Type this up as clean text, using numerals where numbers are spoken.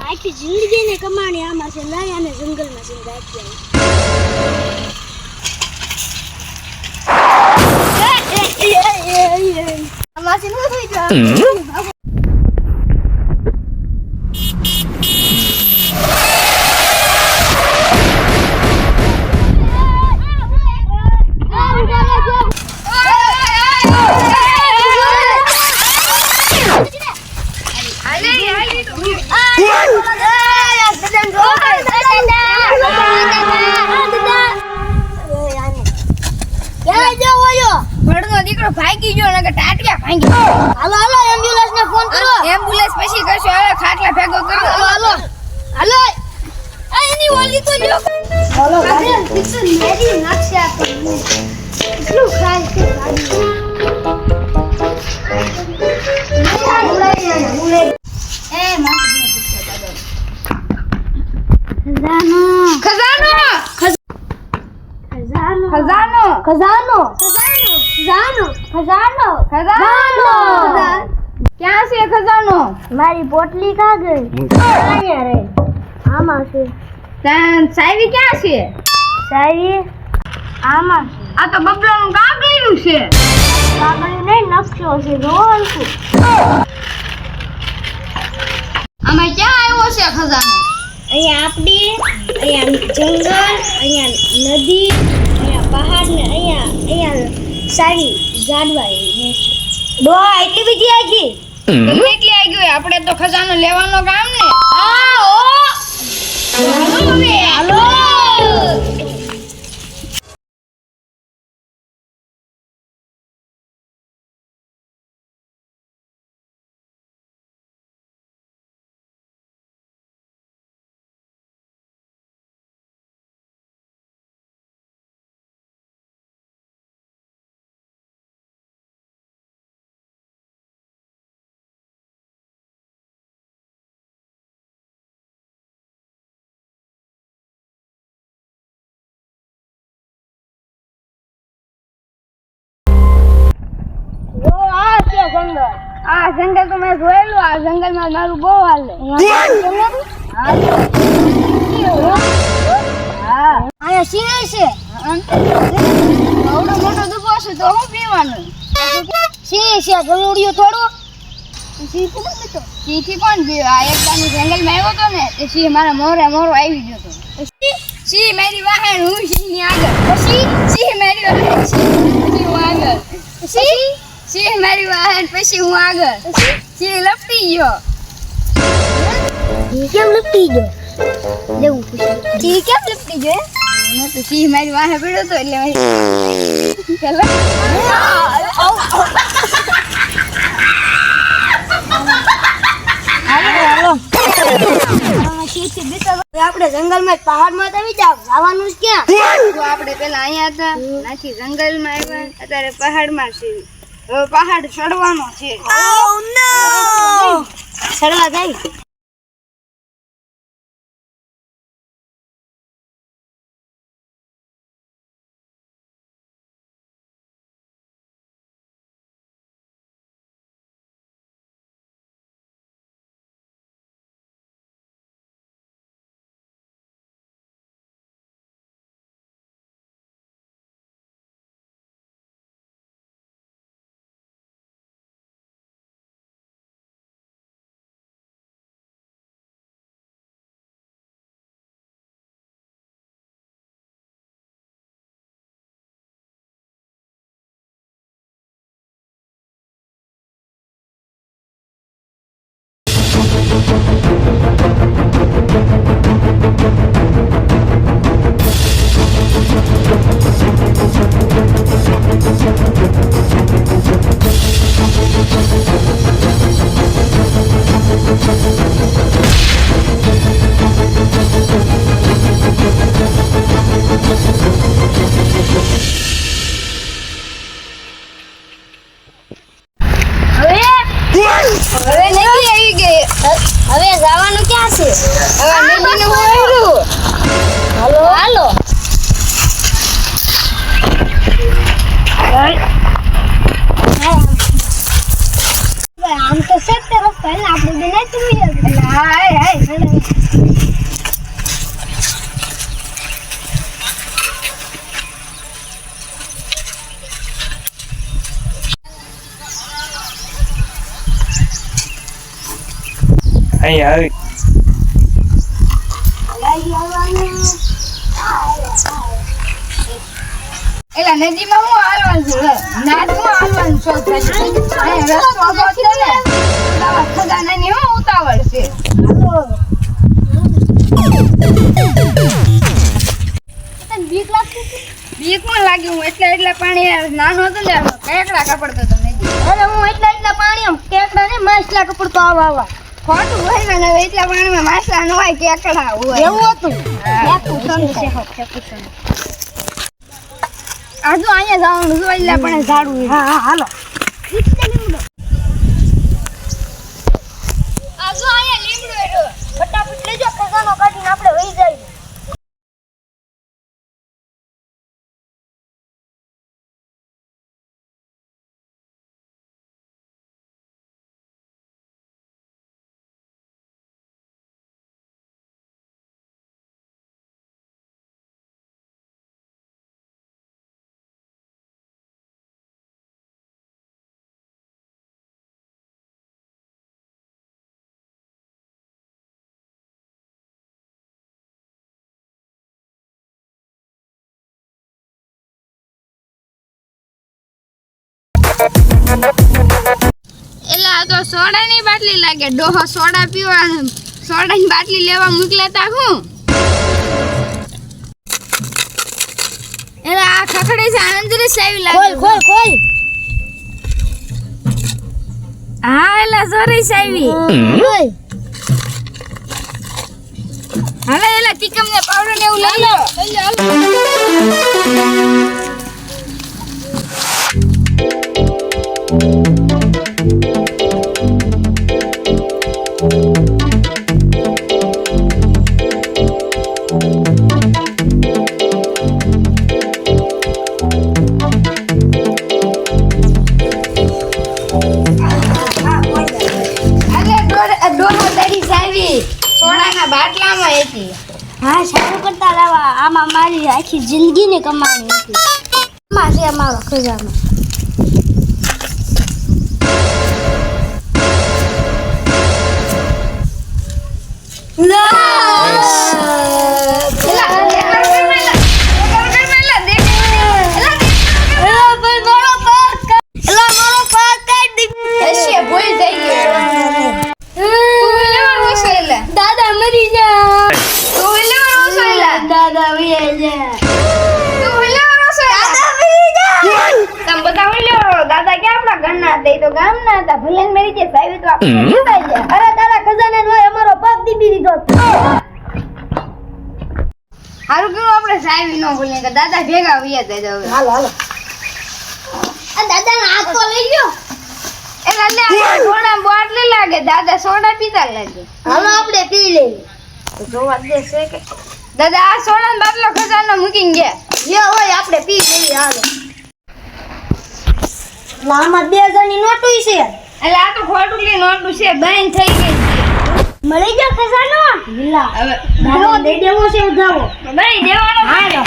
આખી જિંદગીને કમાણી આમાં છે લઈ અને જંગલમાં જઈને રાખી આવી આમાંથી ન થઈ જાય દીકરો ભાગી ગયો ને ટાટિયા ભાંગી હાલો હાલો એમ્બ્યુલન્સ ને ફોન કરો એમ્બ્યુલન્સ પછી કરશો હવે ખાટલા ભેગો કરો હાલો હાલો હાલો એની ઓલી તો લ્યો હાલો ગાડી પિક્ચર મેરી નાખશે આ એટલું ખાય છે ખજાનો ખજાનો ખજાનો ખજાનો ખજાનો ક્યાં છે ખજાનો મારી પોટલી કા ગઈ અહીંયા રે આમાં છે સાયરી ક્યાં છે સારી આમાં છે આ તો બબલાનું કાગળિયું છે કાગળિયું નહીં નકશો છે જોવાનું આમાં ક્યાં આવ્યો છે ખજાનો અહીંયા આપડી અહીંયા જંગલ અહીંયા નદી અહીંયા પહાડ ને અહીંયા સારી ઝાડવા ને ડોહા એટલી બધી આગી ગમે એટલી આવી ગઈ આપણે તો ખજાનો લેવાનો કામ ને હાલો હવે હાલો આ જંગલ તો મેં જોયેલું આ જંગલમાં મારું બહુ હાલે અહીંયા સિંહ છે આવડો મોટો દુબો છે તો હું પીવાનું સિંહ છે ગલુડિયો થોડો સિંહ થી કોણ પીવે આ એકદાનું જંગલમાં આવ્યો હતો ને તે સિંહ મારા મોરો આવી ગયો હતો સિંહ મારી વાહન હું સિંહ ની આગળ પછી સિંહ મારી વાહન પછી હું આગળ સિંહ મારી વાહન પછી હું આગળ સિંહ લપટી ગયો કેમ લપટી ગયો લેવું પૂછ્યું સિંહ કેમ લપટી ગયો મેં તો સિંહ મારી વાહન પડ્યો હતો એટલે આપણે જંગલમાં પહાડમાં આવી જવાનું ક્યાં તો આપણે પેલા અહીંયા હતા નાથી જંગલમાં આવ્યા અત્યારે પહાડમાં છે હવે પહાડ ચડવાનો છે ચડવા જાય હવે જવાનું ક્યાં છે? હવે નદીનું હોયરું. હાલો હાલો. આમ તો સત્ય રસ્તા આપણે બેના તું હાય હાય અહીંયા આવી એલા નદીમાં હું હાલવાનું છું નાદમાં હાલવાનું શોખ થાય અહીંયા રસ્તો તો છે ને દાવા ખજાનાની હું ઉતાવળ છે તને બીક લાગતી હતી? બીક પણ લાગી હું એટલે પાણી નાનો હતો ને કેકડા કપડતો તો નદી અરે હું એટલા પાણી આમ કેકડા ને માછલા કપડતો આવા ખોટું હોય ને હવે એટલા પાણીમાં માછલા ન હોય કેકડા હોય એવું હતું હા. આજુ અહીંયા જવાનું જો એટલે પણ ઝાડું હા હાલો આજુ અહીંયા લીમડો એડો ફટાફટ લેજો ખજાનો કાઢીને આપણે વહી જઈએ એલા આ તો સોડાની બાટલી લાગે ડોહો સોડા પીવા સોડાની બાટલી લેવા મોકલેતા હું એલા આ ખખડે છે અંદર સાવી લાગે ખોલ ખોલ હા એલા સોરી સાવી ખોલ હવે એલા તિકમ ને પાવડર ને એવું લઈ લો સોડાના બાટલામાં હતી હા સારું કરતા લાવા આમાં મારી આખી જિંદગીની કમાણી હતી આમાં છે અમારો ખજાનો દાદા મરી જા દાદા મરી જા દાદા ક્યાં આપણા ઘરના હતા? ઈ તો ગામના હતા. ભલે ને મેરી જે સાવી તો આપણે જીવાઈ જાય. અરે દાદા ખજાને નો અમારો પગ દીધી દીધો હારું કેવું આપણે સાવી નો ભૂલીએ કે દાદા ભેગા વ્યા જાય હવે. હાલો હાલો આ દાદા હાથ તો લઈ ગયો એટલે સોડા બોટલી લાગે દાદા સોડા પીતા લાગે. હાલો આપણે પી લઈએ જોવા દે છે કે દાદા આ સોડાનો બાટલો ખજાનો મૂકીને ગયા. જે હોય આપણે પી લઈએ હાલો આમાં 2 જણની નોટું છે એટલે આ તો ખોટુલી નોટું છે બેન થઈ ગઈ છે. મળી ગયો ખજાનો હવે દાદા દઈ દેવો છે ઉધાવો ભાઈ દેવાનો હાલો